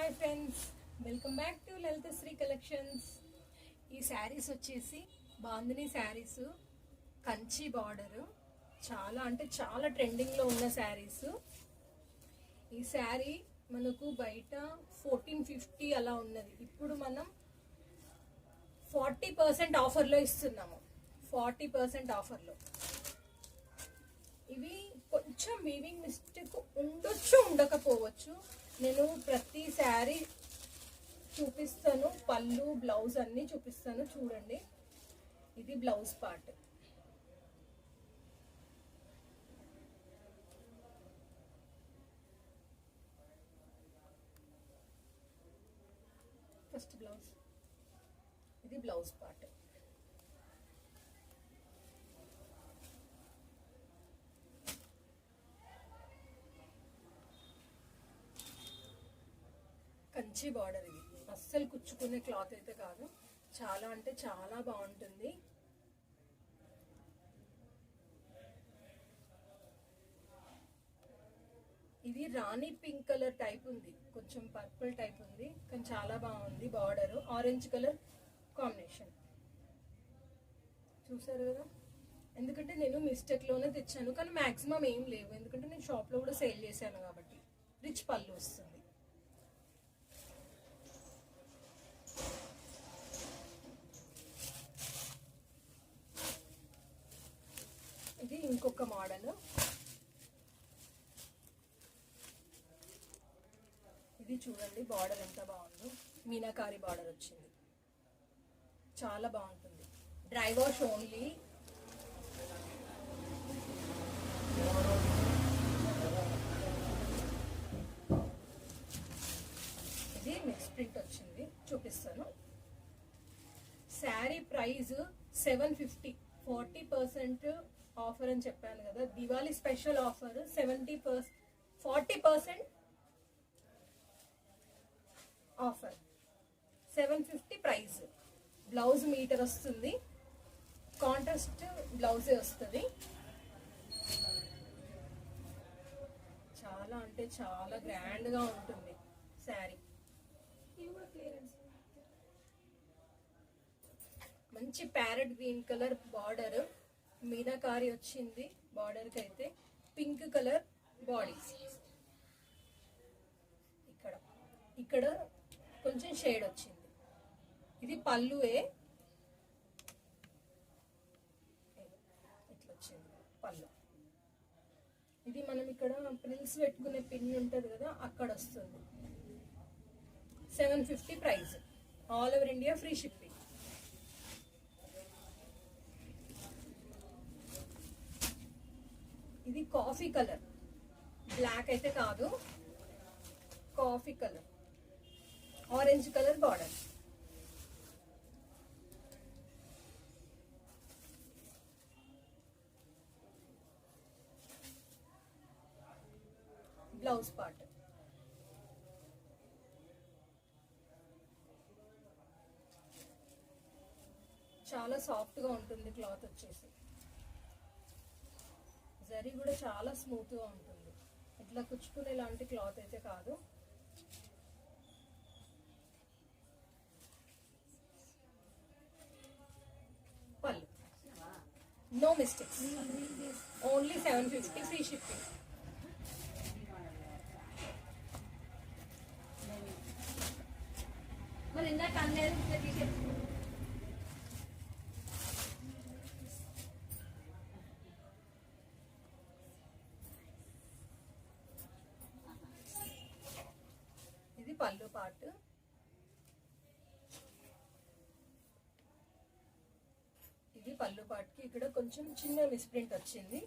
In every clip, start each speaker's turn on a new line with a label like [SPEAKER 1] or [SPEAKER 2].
[SPEAKER 1] Hi friends, welcome back to Lalithasri collections. ఈ శారీస్ వచ్చేసి bandhani saris, Kanchi border, చాలా అంటే చాలా ట్రెండింగ్లో ఉన్న శారీస్. ఈ శారీ మనకు బయట 1450 అలా ఉన్నది. ఇప్పుడు మనం 40% ఆఫర్లో ఇస్తున్నాము. 40% ఆఫర్లో. ఇవి కొంచెం వీవింగ్ మిస్టేక్ ఉండొచ్చు, ఉండకపోవచ్చు. నేను ప్రతి శారీ చూపిస్తాను, పళ్ళు బ్లౌజ్ అన్నీ చూపిస్తాను. చూడండి, ఇది బ్లౌజ్ పార్ట్. ఫస్ట్ బ్లౌజ్, ఇది బ్లౌజ్ పార్ట్. కంచి బార్డర్. ఇది అస్సలు కుచ్చుకునే క్లాత్ అయితే కాదు, చాలా అంటే చాలా బాగుంటుంది. ఇది రాణి పింక్ కలర్ టైప్ ఉంది, కొంచెం పర్పుల్ టైప్ ఉంది, కానీ చాలా బాగుంది. బార్డర్ ఆరెంజ్ కలర్ కాంబినేషన్ చూసారు కదా. ఎందుకంటే నేను మిస్టేక్లోనే తెచ్చాను, కానీ మ్యాక్సిమం ఏం లేవు, ఎందుకంటే నేను షాప్లో కూడా సేల్ చేశాను కాబట్టి. రిచ్ పళ్ళు వస్తుంది. ఇది ఇంకొక మోడల్. ఇది చూడండి, బార్డర్ ఎంత బాగుందో. మీనాకారి బార్డర్ వచ్చింది, చాలా బాగుంటుంది. Dry wash only. ఇది మిక్స్ ప్రింట్ వచ్చింది, చూపిస్తాను. శారీ ప్రైస్ 750. 40% ఆఫర్ అని చెప్పాను కదా, Diwali special offer. 40% offer. 750 price. Blouse metre వస్తుంది, కాంట్రాస్ట్ బ్లౌజే వస్తుంది. చాలా అంటే చాలా గ్రాండ్గా ఉంటుంది శారీ. మంచి parrot green colour border, meenakari వచ్చింది బార్డర్కి. అయితే పింక్ కలర్ బాడీ. ఇక్కడ ఇక్కడ కొంచెం షేడ్ వచ్చింది. ఇది పళ్ళువే, ఇట్లా వచ్చింది పళ్ళు. ఇది మనం ఇక్కడ ప్రిల్స్ పెట్టుకునే పిన్ ఉంటుంది కదా, అక్కడ వస్తుంది. 750 price. All over India free shipping. ఇది కాఫీ కలర్, బ్లాక్ అయితే కాదు, coffee colour, orange colour border. Blouse part. చాలా సాఫ్ట్గా ఉంటుంది క్లాత్ వచ్చేసి. జరీ కూడా చాలా స్మూత్గా ఉంటుంది, ఇట్లా కుచ్చుకునే లాంటి క్లాత్ అయితే కాదు. పళ్ళు no mistakes, only 750 free shipping. మరి ఇందాక ఇది పళ్ళు పార్ట్. ఇది పళ్ళు పార్ట్కి ఇక్కడ కొంచెం చిన్న మిస్ప్రింట్ వచ్చింది.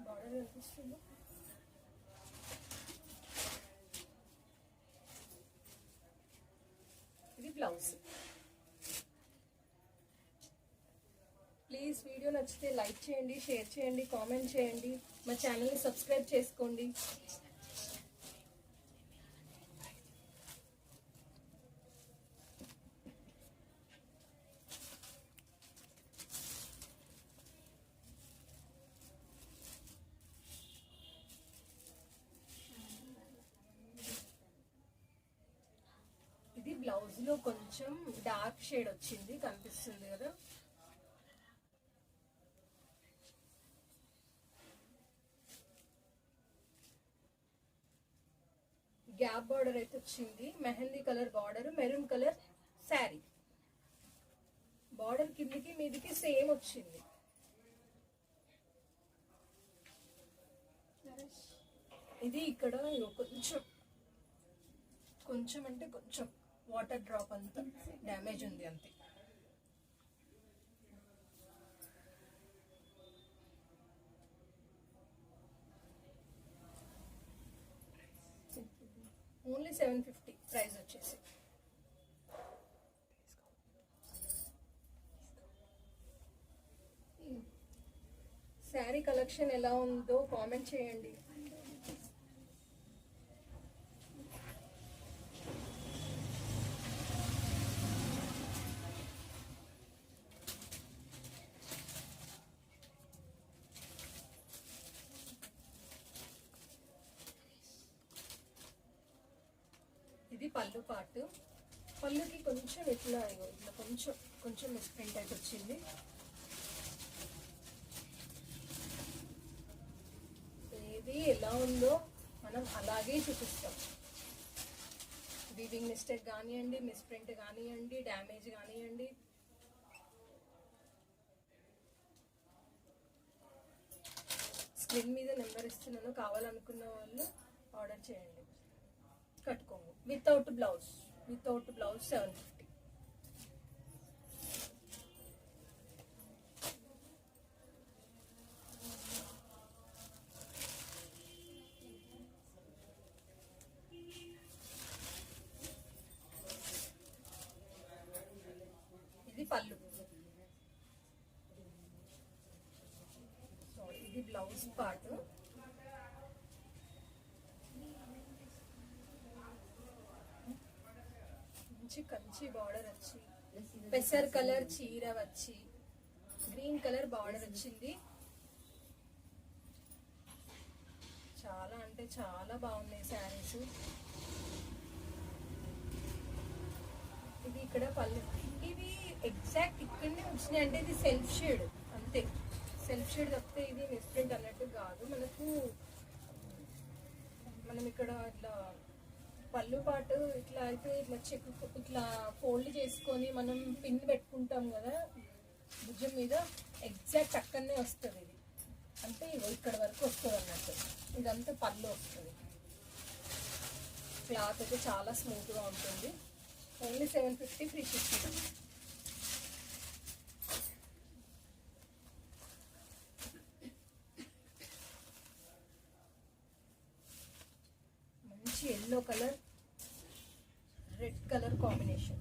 [SPEAKER 1] బార్డర్ కనిపిస్తుంది. ఇది బ్లౌజ్. ప్లీజ్ వీడియో నచ్చితే లైక్ చేయండి, షేర్ చేయండి, కామెంట్ చేయండి, మా ఛానల్ని సబ్స్క్రైబ్ చేసుకోండి. బ్లౌజ్ లో కొంచెం డార్క్ షేడ్ వచ్చింది, కనిపిస్తుంది కదా. గ్యాప్ బార్డర్ అయితే వచ్చింది, mehndi colour border, maroon colour sari. Border కిందికి మీదికి సేమ్ వచ్చింది. ఇది ఇక్కడ కొంచెం కొంచెం అంటే కొంచెం వాటర్ డ్రాప్ అంతా డ్యామేజ్ ఉంది అంతే. ఓన్లీ 750 ప్రైస్ వచ్చేసి. శారీ కలెక్షన్ ఎలా ఉందో కామెంట్ చేయండి. ఇది పళ్ళు పార్ట్. పళ్ళుకి కొంచెం ఇట్లా ఇట్లా కొంచెం కొంచెం మిస్ప్రింట్ అయితే వచ్చింది. ఏది ఎలా ఉందో మనం అలాగే చూపిస్తాం. వీవింగ్ మిస్టేక్ కానివ్వండి, మిస్ప్రింట్ కానివ్వండి, డ్యామేజ్ కానివ్వండి, స్క్రీన్ మీద నెంబర్ ఇస్తున్నాను, కావాలనుకున్న వాళ్ళు ఆర్డర్ చేయండి. కట్టుకోము వితౌట్ బ్లౌజ్ 750. ఇది పళ్ళు, ఇది బ్లౌజ్ పార్ట్. కంచి బార్డర్ వచ్చి, పెసర్ కలర్ చీర వచ్చి, గ్రీన్ కలర్ బార్డర్ వచ్చింది. చాలా అంటే చాలా బాగున్నాయి శారీస్. ఇది ఇక్కడ పళ్ళు, ఇవి ఎగ్జాక్ట్ ఇక్కడనే వచ్చినాయి. అంటే ఇది సెల్ఫ్ షేడ్ అంతే, సెల్ఫ్ షేడ్ తప్పితే ఇది మిస్ప్రింట్ అన్నట్టు కాదు. మనం ఇక్కడ ఇట్లా పళ్ళు పాటు ఇట్లా అయితే ఇట్లా చెక్ ఇట్లా ఫోల్డ్ చేసుకొని మనం పిన్ పెట్టుకుంటాం కదా భుజం మీద, ఎగ్జాక్ట్ అక్కడనే వస్తుంది ఇది. అంటే ఇక్కడ వరకు వస్తుంది అన్నట్టు. ఇదంతా పళ్ళు వస్తుంది. క్లాత్ అయితే చాలా స్మూత్గా ఉంటుంది. Only 750 free shipping. మంచి yellow colour, red colour combination.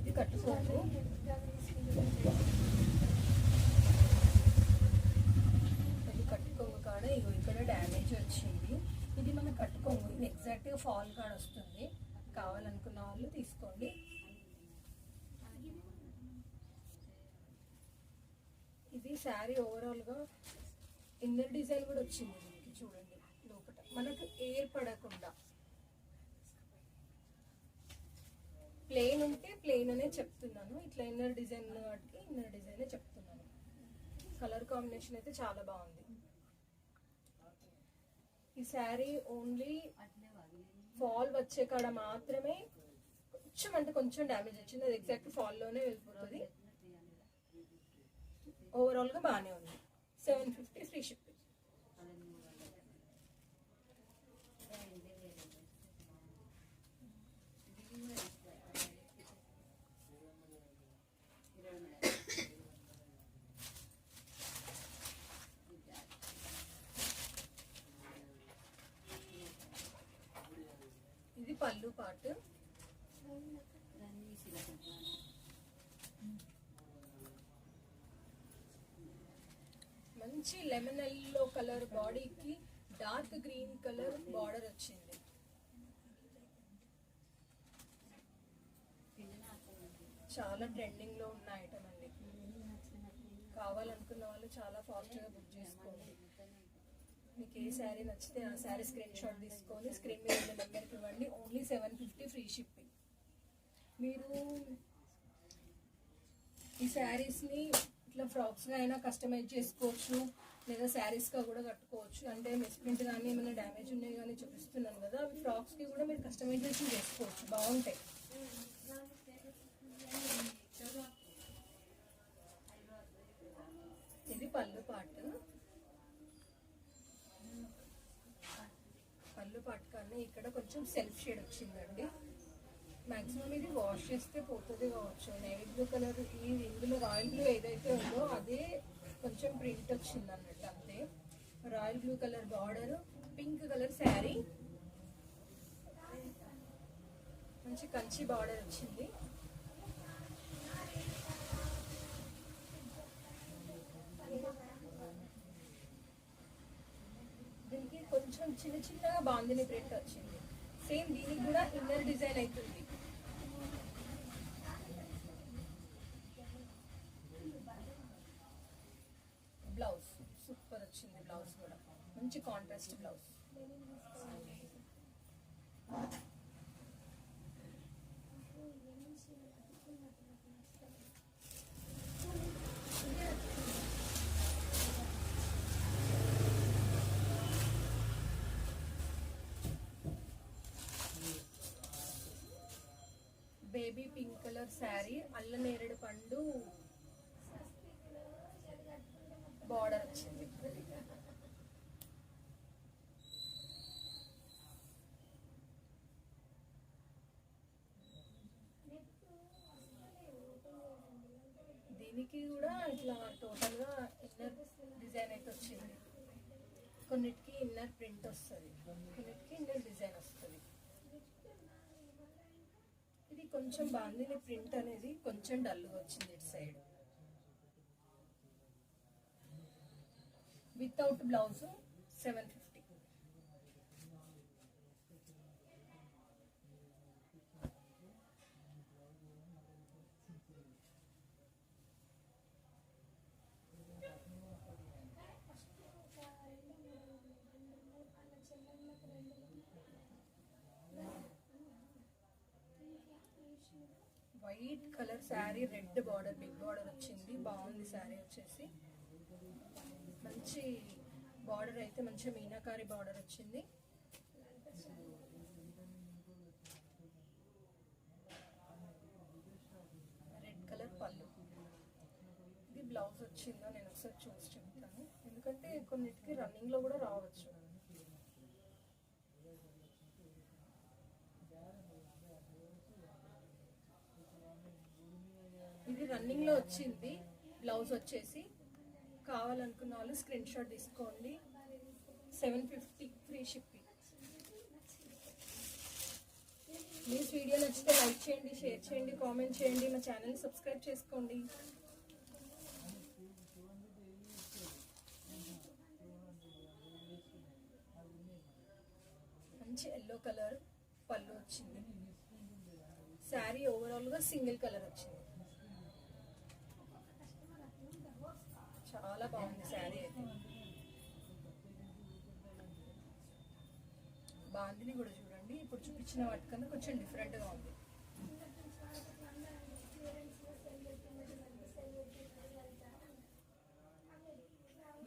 [SPEAKER 1] ఇది కట్టుకోండి. ఇది కట్టుకోంగు కాడ ఇగో ఇక్కడ డ్యామేజ్ వచ్చింది. ఇది మనం కట్టుకోంగు, ఇది ఎగ్జాక్ట్గా ఫాల్ కాడ వస్తుంది. కావాలనుకున్న వాళ్ళు తీసుకోండి. ఇది శారీ ఓవరాల్గా ఇన్నర్ డిజైన్ కూడా వచ్చింది దీనికి, చూడండి లోపల మనకు ఎయిర్ పడకుండా. ప్లెయిన్ ఉంటే ప్లెయిన్ అనే చెప్తున్నాను, ఇట్లా ఇన్నర్ డిజైన్ వాటికి ఇన్నర్ డిజైనే చెప్తున్నాను. కలర్ కాంబినేషన్ అయితే చాలా బాగుంది. ఈ శారీ ఓన్లీ ఫాల్ వచ్చే కాడ మాత్రమే కొంచెం అంటే కొంచెం డ్యామేజ్ వచ్చింది. అది ఎగ్జాక్ట్ ఫాల్లోనే వెళ్ళిపోతుంది. ఓవరాల్గా బాగానే ఉంది. 750 ఫ్రీ షిప్పింగ్. ఇది పళ్ళు పార్ట్. మంచి లెమన్ ఎల్లో కలర్ బాడీకి డార్క్ గ్రీన్ కలర్ బార్డర్ వచ్చింది. చాలా ట్రెండింగ్ లో ఉన్న ఐటమ్ అండి. కావాలనుకున్న వాళ్ళు చాలా ఫాస్ట్ గా బుక్ చేసుకోండి. మీకు ఏ శారీ నచ్చితే ఆ శారీ స్క్రీన్ షాట్ తీసుకొని స్క్రీన్ మీద ఉన్న నెంబర్కి ఇవ్వండి. Only 750 free shipping. మీరు ఈ శారీస్ని ఇట్లా ఫ్రాక్స్గా అయినా కస్టమైజ్ చేసుకోవచ్చు, లేదా శారీస్గా కూడా కట్టుకోవచ్చు. అంటే మిస్ప్రింట్ కానీ ఏమైనా డ్యామేజ్ ఉన్నాయి కానీ చూపిస్తున్నాను కదా, అవి ఫ్రాక్స్కి కూడా మీరు కస్టమైజేషన్ చేసుకోవచ్చు, బాగుంటాయి. ఇది పళ్ళు పాటు. పళ్ళు పాటు కన్నా ఇక్కడ కొంచెం సెల్ఫ్ షేడ్ వచ్చిందండి. మ్యాక్సిమం ఇది వాష్ చేస్తే పోతుంది కావచ్చు. నేవీ బ్లూ కలర్, ఈ ఇందులో రాయల్ బ్లూ ఏదైతే ఉందో అదే కొంచెం ప్రింట్ వచ్చింది అన్నట్టు, అంతే. Royal blue colour border, pink colour sari, మంచి కంచి బార్డర్ వచ్చింది. దీనికి కొంచెం చిన్న చిన్నగా బాందిని ప్రింట్ వచ్చింది. సేమ్ దీనికి కూడా ఇన్నర్ డిజైన్ అవుతుంది. బ్లౌజ్ సూపర్ వచ్చింది. బ్లౌజ్ కూడా మంచి contrast blouse. Baby pink colour sari, అల్ల నేరేడు పండు బార్డర్ వచ్చింది. దీనికి కూడా ఇట్లా టోటల్గా ఇన్నర్ డిజైన్ అయితే వచ్చింది. కొన్నిటికి ఇన్నర్ ప్రింట్ వస్తుంది, కొన్నిటికి ఇన్నర్ డిజైన్ వస్తుంది. ఇది కొంచెం బాందిని ప్రింట్ అనేది కొంచెం డల్గా వచ్చింది ఇటు side. Without blouse 750. White colour sari, red border, big border వచ్చింది. బాగుంది శారీ వచ్చేసి. మంచి బార్డర్ అయితే మంచి మీనాకారి బార్డర్ వచ్చింది. రెడ్ కలర్ పళ్ళు. ఇది బ్లౌజ్ వచ్చిందో నేను ఒకసారి చూసి చెప్తాను, ఎందుకంటే కొన్నిటికి రన్నింగ్లో కూడా రావచ్చు. ఇది రన్నింగ్లో వచ్చింది. బ్లౌజ్ వచ్చేసి కావాలనుకున్న వాళ్ళు స్క్రీన్ షాట్ తీసుకోండి. 750 ఫ్రీ షిప్పింగ్. ప్లీజ్ వీడియో నచ్చితే లైక్ చేయండి, షేర్ చేయండి, కామెంట్ చేయండి, మా ఛానల్ని సబ్స్క్రైబ్ చేసుకోండి. మంచి ఎల్లో కలర్ పళ్ళు వచ్చింది. శారీ ఓవరాల్గా సింగిల్ కలర్ వచ్చింది. చాలా బాగుంది శారీ అయితే. బాందిని కూడా చూడండి, ఇప్పుడు చూపించిన వాటికన్నా కొంచెం డిఫరెంట్గా ఉంది.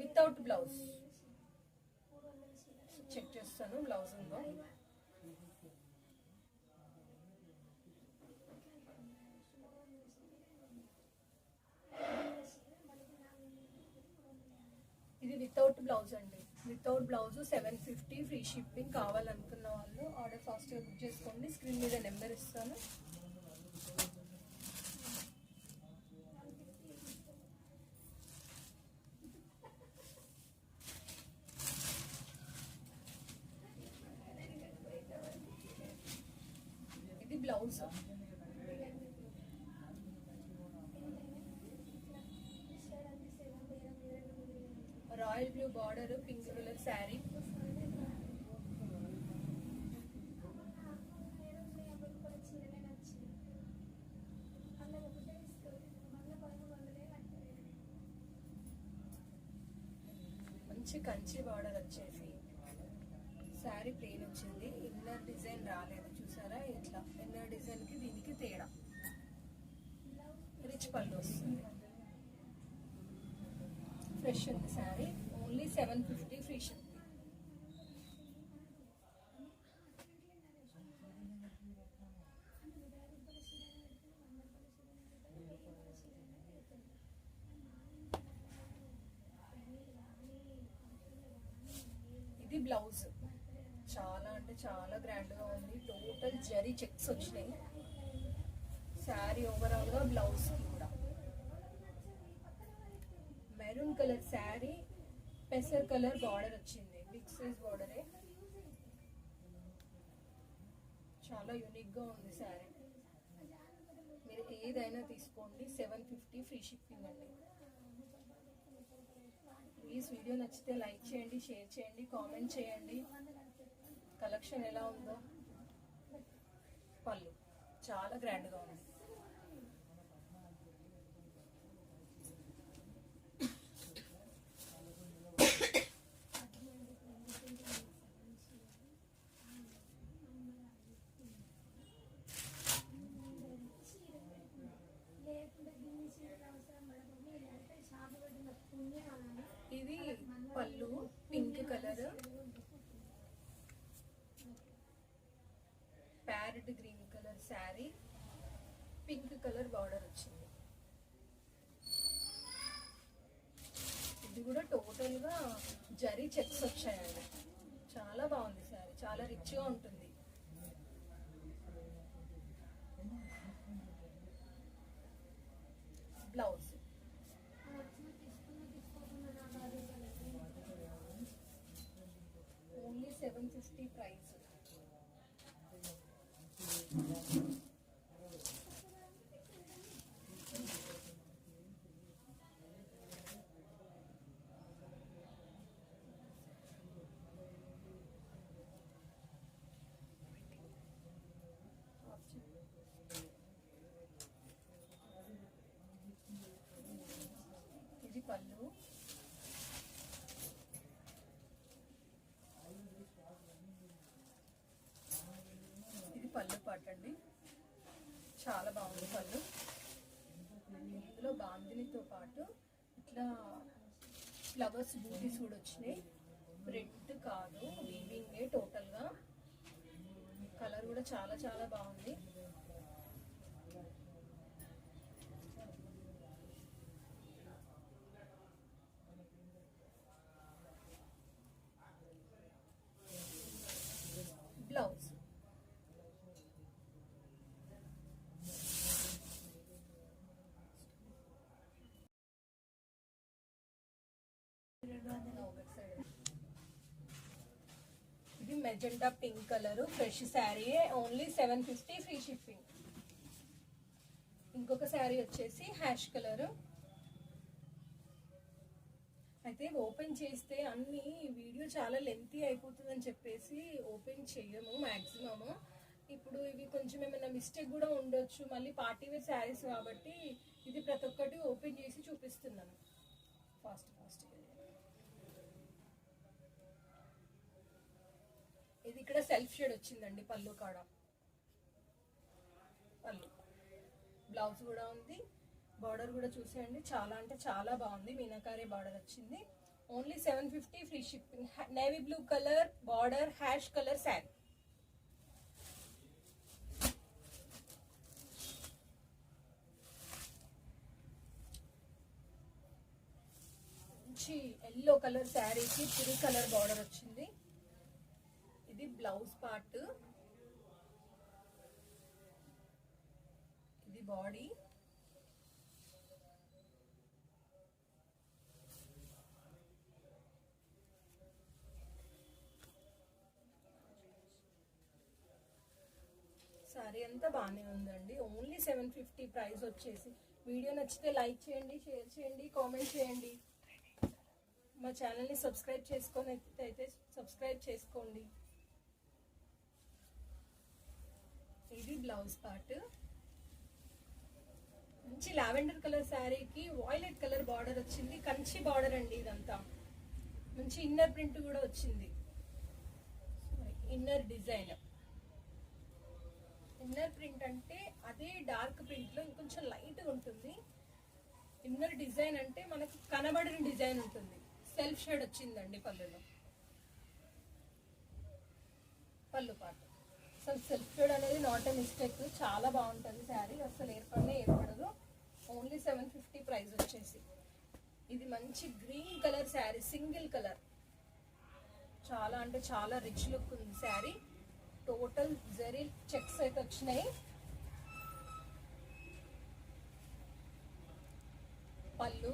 [SPEAKER 1] Without blouse. చెక్ చేస్తాను బ్లౌజ్ ఉందో. ఇది వితౌట్ బ్లౌజ్ అండి. Without blouse 750 free shipping. కావాలనుకున్న వాళ్ళు ఆర్డర్ ఫాస్ట్గా బుక్ చేసుకోండి. స్క్రీన్ మీద నెంబర్ ఇస్తాను. ఇది blouse. Royal blue border, pink colour sari. మంచి మంచి కంచి బార్డర్ వచ్చేసి శారీ ప్లెయిన్ వచ్చింది. ఇన్నర్ డిజైన్ రాలేదు చూసారా, ఇట్లా ఇన్నర్ డిజైన్ కి దీనికి తేడా. రిచ్ పళ్ళు వస్తుంది. ఫ్రెష్ ఉంది శారీ. Only 750 free shipping. ఇది బ్లౌజ్ చాలా అంటే చాలా గ్రాండ్ గా ఉంది. టోటల్ జరీ చెక్స్ వచ్చినాయి శారీ ఓవరాల్ గా. బ్లౌజ్ కి కూడా మెరూన్ కలర్ శారీ, పెసర్ కలర్ బార్డర్ వచ్చింది. బిగ్ సైజ్ బార్డరే, చాలా యూనిక్ గా ఉంది శారీ. మీరు ఏదైనా తీసుకోండి. 750 ఫ్రీ షిప్పింగ్ అండి. ప్లీజ్ వీడియో నచ్చితే లైక్ చేయండి, షేర్ చేయండి, కామెంట్ చేయండి. కలెక్షన్ ఎలా ఉందో. పళ్ళు చాలా గ్రాండ్గా ఉంది. ఇది పళ్ళు pink colour, parrot green colour sari, pink colour border వచ్చింది. ఇది కూడా టోటల్ గా జరీ చెక్స్ వచ్చాయండి. చాలా బాగుంది శారీ, చాలా రిచ్ గా ఉంటుంది. Blouse only 750 price. ఇది పళ్ళు, ఇది పళ్ళు పాటండి. చాలా బాగుంది పళ్ళు. ఇందులో బాందినితో పాటు ఇట్లా ఫ్లవర్స్ బూటీస్ కూడా వచ్చినాయి. ప్రింట్ కాదు, వీవింగే టోటల్గా. కలర్ కూడా చాలా చాలా బాగుంది. బ్లౌజ్ ఇది magenta pink colour, fresh sari. Only 750 free shipping. ఇంకొక శారీ వచ్చేసి హ్యాష్ కలర్. అయితే ఓపెన్ చేస్తే అన్ని వీడియో చాలా లెంతీ అయిపోతుందని చెప్పేసి ఓపెన్ చేయము మ్యాక్సిమము. ఇప్పుడు ఇవి కొంచెం ఏమైనా మిస్టేక్ కూడా ఉండొచ్చు. మళ్ళీ పార్టీ వేర్ శారీస్ కాబట్టి ఇది ప్రతి ఒక్కటి ఓపెన్ చేసి చూపిస్తున్నాను ఫాస్ట్. ఇది ఇక్కడ సెల్ఫ్ షేడ్ వచ్చిందండి పళ్ళు కాడ. పళ్ళు బ్లౌజ్ కూడా ఉంది. బార్డర్ కూడా చూసేయండి, చాలా అంటే చాలా బాగుంది. మీనాకారి బార్డర్ వచ్చింది. Only 750 free shipping. Navy blue colour border, ash colour sari. మంచి ఎల్లో కలర్ శారీకి పింక్ కలర్ బార్డర్ వచ్చింది. ఇది బ్లౌజ్ పార్ట్, ఇది బాడీ. సారీ అంతా బాగానే ఉందండి. ఓన్లీ 750 ప్రైస్ వచ్చేసి. వీడియో నచ్చితే లైక్ చేయండి, షేర్ చేయండి, కామెంట్ చేయండి. మా ఛానల్ని సబ్స్క్రైబ్ చేసుకొని అయితే సబ్స్క్రైబ్ చేసుకోండి. ఇది బ్లౌజ్ పార్ట్. మంచి లావెండర్ కలర్ శారీకి వాయిలెట్ కలర్ బార్డర్ వచ్చింది. కంచి బార్డర్ అండి ఇదంతా. మంచి ఇన్నర్ ప్రింట్ కూడా వచ్చింది. ఇన్నర్ డిజైన్, ఇన్నర్ ప్రింట్ అంటే అదే డార్క్ ప్రింట్ లో ఇంకొంచెం లైట్ గా ఉంటుంది. ఇన్నర్ డిజైన్ అంటే మనకు కనబడిన డిజైన్ ఉంటుంది. సెల్ఫ్ షేడ్ వచ్చిందండి పళ్ళులో. పళ్ళు పాట అసలు సెల్ఫ్ షేడ్ అనేది నాట్ ఏ మిస్టేక్. చాలా బాగుంటుంది శారీ, అసలు ఏర్పడదు. ఓన్లీ 750 ప్రైస్ వచ్చేసి. ఇది మంచి green colour sari, single colour. చాలా అంటే చాలా రిచ్ లుక్ ఉంది శారీ. టోటల్ జరీ చెక్స్ అయితే వచ్చినాయి. పళ్ళు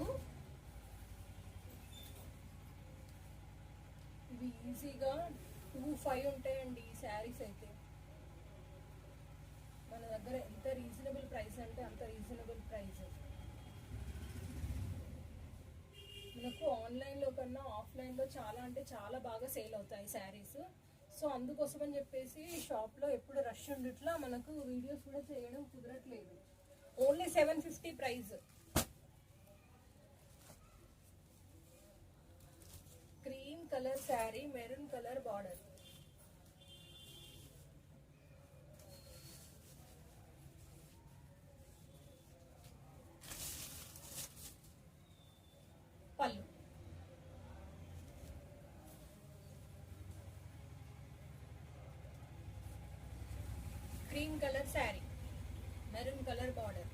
[SPEAKER 1] ఇవి ఈజీగా 25 ఉంటాయండి ఈ శారీస్ అయితే. మన దగ్గర ఎంత రీజనబుల్ ప్రైస్ అంటే అంత రీజనబుల్ ప్రైస్. మనకు ఆన్లైన్లో కన్నా ఆఫ్లైన్లో చాలా అంటే చాలా బాగా సేల్ అవుతాయి శారీస్. సో అందుకోసం అని చెప్పేసి షాప్లో ఎప్పుడు రష్ ఉండట్లా మనకు వీడియోస్ కూడా చేయడం కుదరట్లేదు. Only 750 price. Cream colour sari, maroon colour border. పళ్ళు cream colour sari, maroon colour border.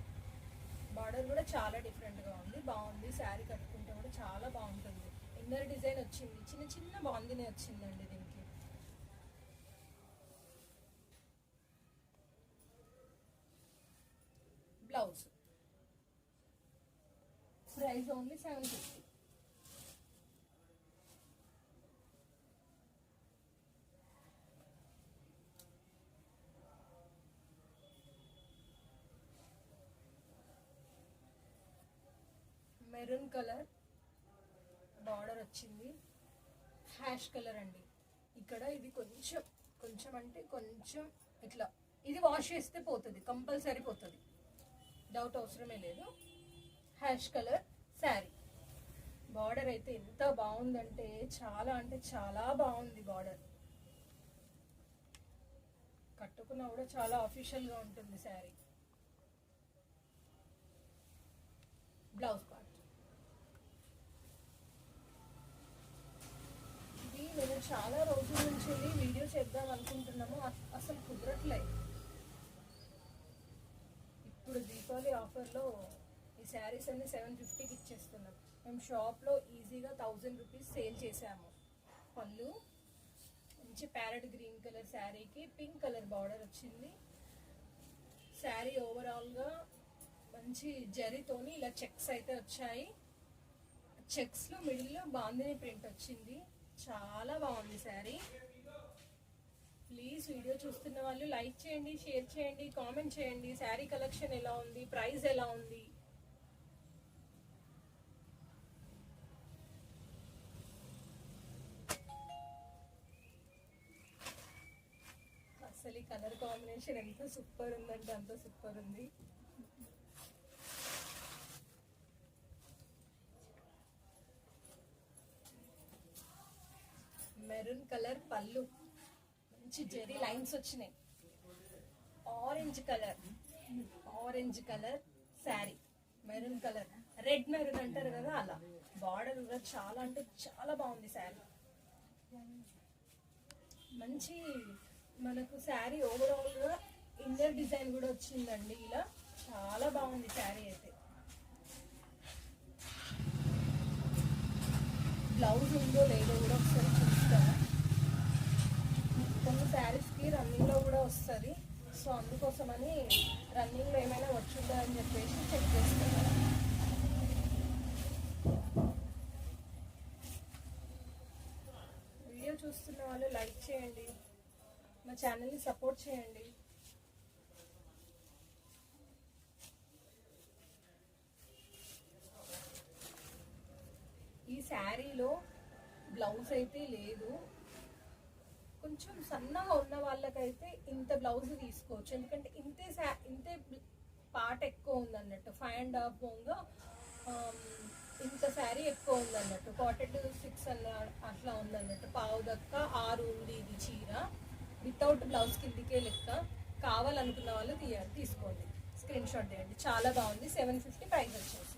[SPEAKER 1] Border కూడా చాలా డిఫరెంట్గా ఉంది, బాగుంది. శారీ కట్టుకుంటే కూడా చాలా బాగుంటుంది. ఇన్నర్ డిజైన్ వచ్చింది, చిన్న చిన్న బాందినే వచ్చిందండి దీనికి. Blouse price only 750. Maroon colour border వచ్చింది. హ్యాష్ కలర్ అండి. ఇక్కడ ఇది కొంచెం కొంచెం అంటే కొంచెం ఇట్లా, ఇది వాష్ చేస్తే పోతుంది, కంపల్సరీ పోతుంది, డౌట్ అవసరమే లేదు. Ash colour sari. బార్డర్ అయితే ఎంత బాగుందంటే చాలా అంటే చాలా బాగుంది బార్డర్. కట్టుకున్నా కూడా చాలా అఫీషియల్గా ఉంటుంది శారీ. బ్లౌజ్ పార్ట్ ఇది నేను చాలా రోజుల నుంచి వీడియో చేద్దాం అనుకుంటున్నాము, అసలు కుదరట్లేదు. ఇప్పుడు దీపావళి ఆఫర్లో ఈ శారీస్ అన్ని 750కి ఇచ్చేస్తున్నాం. మేము షాప్లో ఈజీగా 1000 రూపీస్ సేల్ చేసాము. పళ్ళు మంచి ప్యారెట్ గ్రీన్ కలర్ శారీకి పింక్ కలర్ బార్డర్ వచ్చింది. శారీ ఓవరాల్గా మంచి జరీతోని ఇలా చెక్స్ అయితే వచ్చాయి. చెక్స్లో మిడిల్లో బాందిని ప్రింట్ వచ్చింది. చాలా బాగుంది శారీ. ప్లీజ్ వీడియో చూస్తున్న వాళ్ళు లైక్ చేయండి, షేర్ చేయండి, కామెంట్ చేయండి. శారీ కలెక్షన్ ఎలా ఉంది, ప్రైస్ ఎలా ఉంది. అసలు ఈ కలర్ కాంబినేషన్ ఎంత సూపర్ ఉందంటే అంత సూపర్ ఉంది. మెరూన్ కలర్ పళ్ళు, మంచి జెరీ లైన్స్ వచ్చినాయి. Orange colour sari, maroon colour, red maroon అంటారు కదా అలా. బార్డర్ కూడా చాలా అంటే చాలా బాగుంది శారీ. మంచి మనకు శారీ ఓవరాల్గా ఇన్నర్ డిజైన్ కూడా వచ్చిందండి ఇలా. చాలా బాగుంది శారీ అయితే. బ్లౌజ్ ఉందో లేదో కూడా ఒకసారి చూస్తాను. కొన్ని శారీస్కి రన్నింగ్లో కూడా వస్తుంది, సో అందుకోసమని రన్నింగ్లో ఏమైనా వచ్చిందా అని చెప్పేసి చెక్ చేస్తాను. వీడియో చూస్తున్న వాళ్ళు లైక్ చేయండి, మా ఛానల్ని సపోర్ట్ చేయండి. ఈ శారీలో బ్లౌజ్ అయితే లేదు. కొంచెం సన్నగా ఉన్న వాళ్ళకైతే ఇంత బ్లౌజ్ తీసుకోవచ్చు, ఎందుకంటే ఇంతే పార్ట్ ఎక్కువ ఉంది అన్నట్టు. 5.5 పోంగా ఇంత శారీ ఎక్కువ ఉందన్నట్టు, కాటెడ్ 6 అన్న అట్లా ఉందన్నట్టు, పావు దక్క 6 ఉంది ఇది చీర, వితౌట్ బ్లౌజ్ కిందికే లెక్క. కావాలనుకున్న వాళ్ళు తీసుకోండి, స్క్రీన్ షాట్ చేయండి. చాలా బాగుంది. 750 ప్రైస్ వచ్చేసి.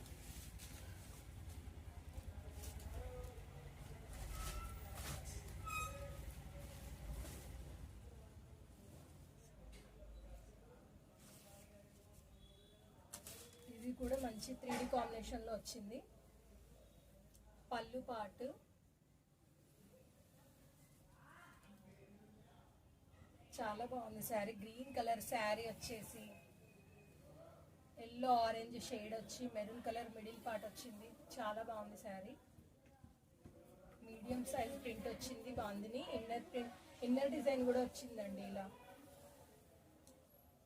[SPEAKER 1] ఇది కూడా మంచి 3D కాంబినేషన్లో వచ్చింది. పళ్ళు పాటు చాలా బాగుంది శారీ. గ్రీన్ కలర్ శారీ వచ్చేసి ఎల్లో ఆరెంజ్ షేడ్ వచ్చి మెరూన్ కలర్ మిడిల్ పార్ట్ వచ్చింది. చాలా బాగుంది శారీ. మీడియం సైజ్ ప్రింట్ వచ్చింది. బాగుంది. ఇన్నర్ డిజైన్ కూడా వచ్చిందండి ఇలా.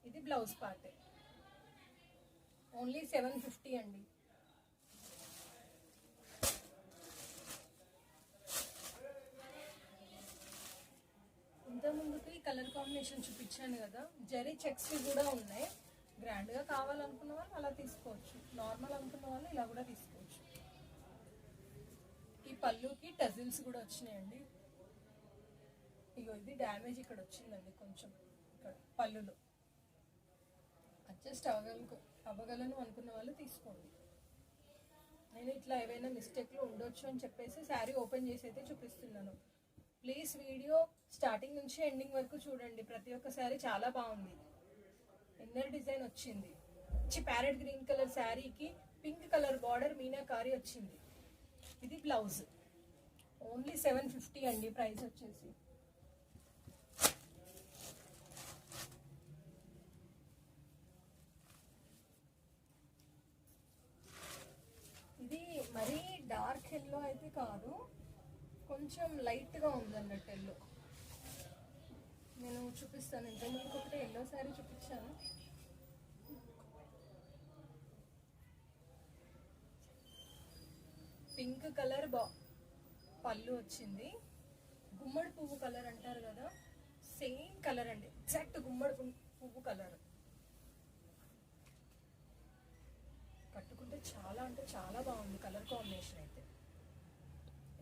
[SPEAKER 1] ఇది బ్లౌజ్ పార్ట్. ఓన్లీ 750 అండి. ఇంతకుముందుకు ఈ కలర్ కాంబినేషన్ చూపించాను కదా, జరీ చెక్స్ కూడా ఉన్నాయి. గ్రాండ్గా కావాలనుకున్న వాళ్ళు అలా తీసుకోవచ్చు, నార్మల్ అనుకున్న వాళ్ళు ఇలా కూడా తీసుకోవచ్చు. ఈ పళ్ళుకి టజిల్స్ కూడా వచ్చినాయండి. ఇగో ఇది డ్యామేజ్ ఇక్కడ వచ్చిందండి కొంచెం, ఇక్కడ పళ్ళులో. అడ్జస్ట్ అవ్వగలను అనుకున్న వాళ్ళు తీసుకోండి. నేను ఇట్లా ఏవైనా మిస్టేక్లు ఉండొచ్చు అని చెప్పేసి శారీ ఓపెన్ చేసి అయితే చూపిస్తున్నాను. ప్లీజ్ వీడియో స్టార్టింగ్ నుంచి ఎండింగ్ వరకు చూడండి. ప్రతి ఒక్క శారీ చాలా బాగుంది. ఇన్నర్ డిజైన్ వచ్చింది. ప్యారెట్ గ్రీన్ కలర్ శారీకి పింక్ కలర్ బార్డర్ మీనాకారి వచ్చింది. ఇది బ్లౌజ్. ఓన్లీ 750 అండి ప్రైస్ వచ్చేసి. ఇది మరీ డార్క్ ఎల్లో అయితే కాదు, కొంచెం లైట్గా ఉందన్నట్టు ఎల్లో. నేను చూపిస్తాను. ఇంతకుముందు ఒకటి ఎల్లో శారీ చూపించాను. పింక్ కలర్ పళ్ళు వచ్చింది. గుమ్మడి పువ్వు కలర్ అంటారు కదా, సేమ్ కలర్ అండి, ఎగ్జాక్ట్ గుమ్మడి పువ్వు కలర్. కట్టుకుంటే చాలా అంటే చాలా బాగుంది కలర్ కాంబినేషన్ అయితే.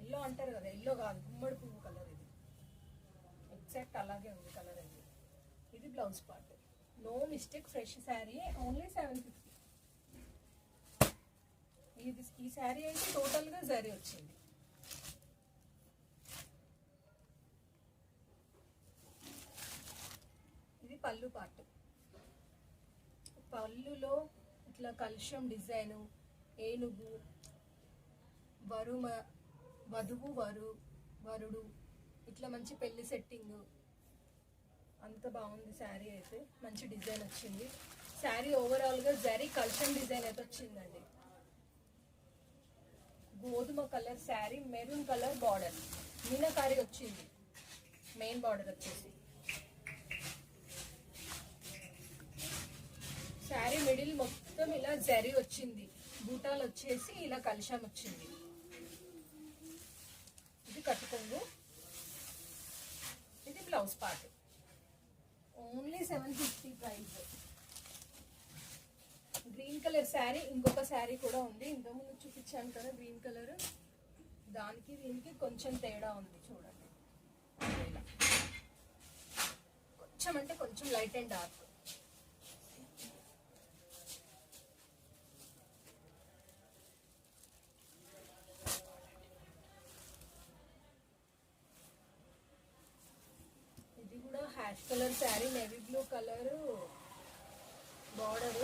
[SPEAKER 1] ఎల్లో అంటారు కదా, ఎల్లో కాదు, గుమ్మడి పువ్వు కలర్. ఇది ఎగ్జాక్ట్ అలాగే ఉంది కలర్ అయితే. ఇది blouse part. No mistake, fresh sari. Only 750. ఈ శారీ అయితే టోటల్గా జరీ వచ్చింది. ఇది పళ్ళు పార్ట్. పళ్ళులో ఇట్లా కలుషం డిజైను, ఏనుగు, వధువు వరుడు, ఇట్లా మంచి పెళ్లి సెట్టింగ్, అంత బాగుంది శారీ అయితే. మంచి డిజైన్ వచ్చింది. శారీ ఓవరాల్గా జరీ కల్షన్ డిజైన్ అయితే వచ్చిందండి. గోధుమ colour sari, maroon colour border, meenakari వచ్చింది. మెయిన్ బార్డర్ వచ్చేసి శారీ మిడిల్ మొత్తం ఇలా జరీ వచ్చింది. బూటాలు వచ్చేసి ఇలా కలుషం వచ్చింది. ఇది కట్టుకొంగు. ఇది blouse part. Only 750 price. Green colour sari, ఇంకొక శారీ కూడా ఉంది. ఇంతకుముందు చూపించాను కదా గ్రీన్ కలర్, దానికి దీనికి కొంచెం తేడా ఉంది చూడండి. కొంచెం అంటే కొంచెం లైట్ అండ్ డార్క్. ఇది కూడా ash colour sari, navy blue colour border,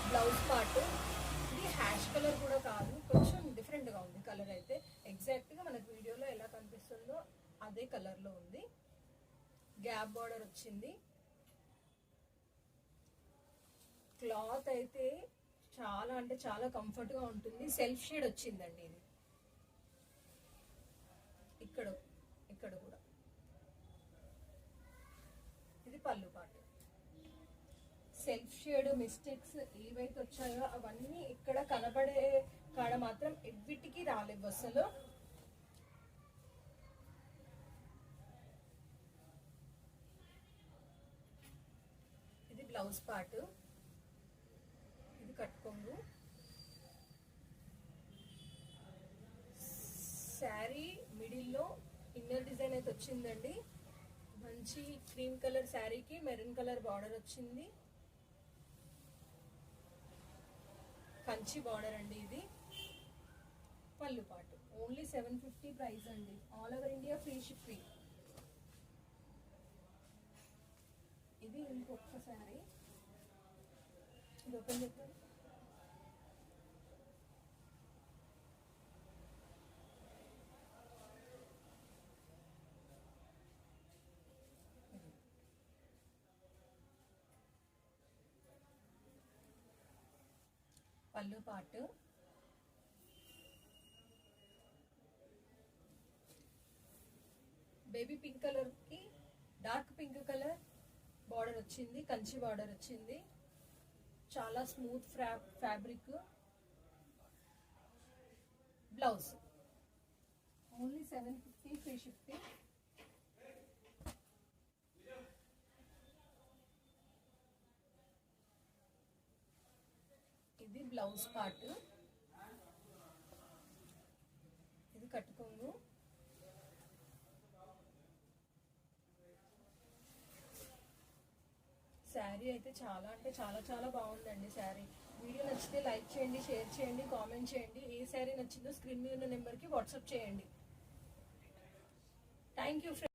[SPEAKER 1] blouse part. ఇది హ్యాష్ కలర్ కూడా కాదు, కొంచెం డిఫరెంట్గా ఉంది కలర్ అయితే. ఎగ్జాక్ట్గా మనకు వీడియోలో ఎలా కనిపిస్తుందో అదే కలర్లో ఉంది. గ్యాప్ బార్డర్ వచ్చింది. క్లాత్ అయితే చాలా అంటే చాలా కంఫర్ట్గా ఉంటుంది. సెల్ఫ్ షేడ్ వచ్చిందండి ఇది. ఇక్కడ కూడా. ఇది పళ్ళు పార్ట్. సెల్ఫ్ షేడ్ మిస్టేక్స్ ఏవైతే వచ్చాయో అవన్నీ ఇక్కడ కనబడే కాడ మాత్రం ఎవ్విటికి రాలేవు అసలు. ఇది బ్లౌజ్ పార్ట్. కట్టుకోంగు. శారీ మిడిల్లో ఇన్నర్ డిజైన్ అయితే వచ్చిందండి. మంచి క్రీమ్ కలర్ శారీకి మెరూన్ కలర్ బార్డర్ వచ్చింది. కంచి బార్డర్ అండి ఇది. పళ్ళు పాటు ఓన్లీ 750 ప్రైస్ అండి. All over India free shipping. ఇది ఇంకొక శారీ, ఇది ఓపెన్ చేద్దాం. పళ్ళు పాటు బేబీ పింక్ కలర్ కి డార్క్ పింక్ కలర్ బార్డర్ వచ్చింది. కంచి బార్డర్ వచ్చింది. చాలా smooth fabric. Blouse only 750 free shipping. ఇది బ్లౌజ్ పార్ట్. ఇది కట్టుకోంగు. శారీ అయితే చాలా అంటే చాలా చాలా బాగుందండి. శారీ వీడియో నచ్చితే లైక్ చేయండి, షేర్ చేయండి, కామెంట్ చేయండి. ఏ శారీ నచ్చిందో స్క్రీన్ మీద ఉన్న నెంబర్కి వాట్సాప్ చేయండి. Thank you.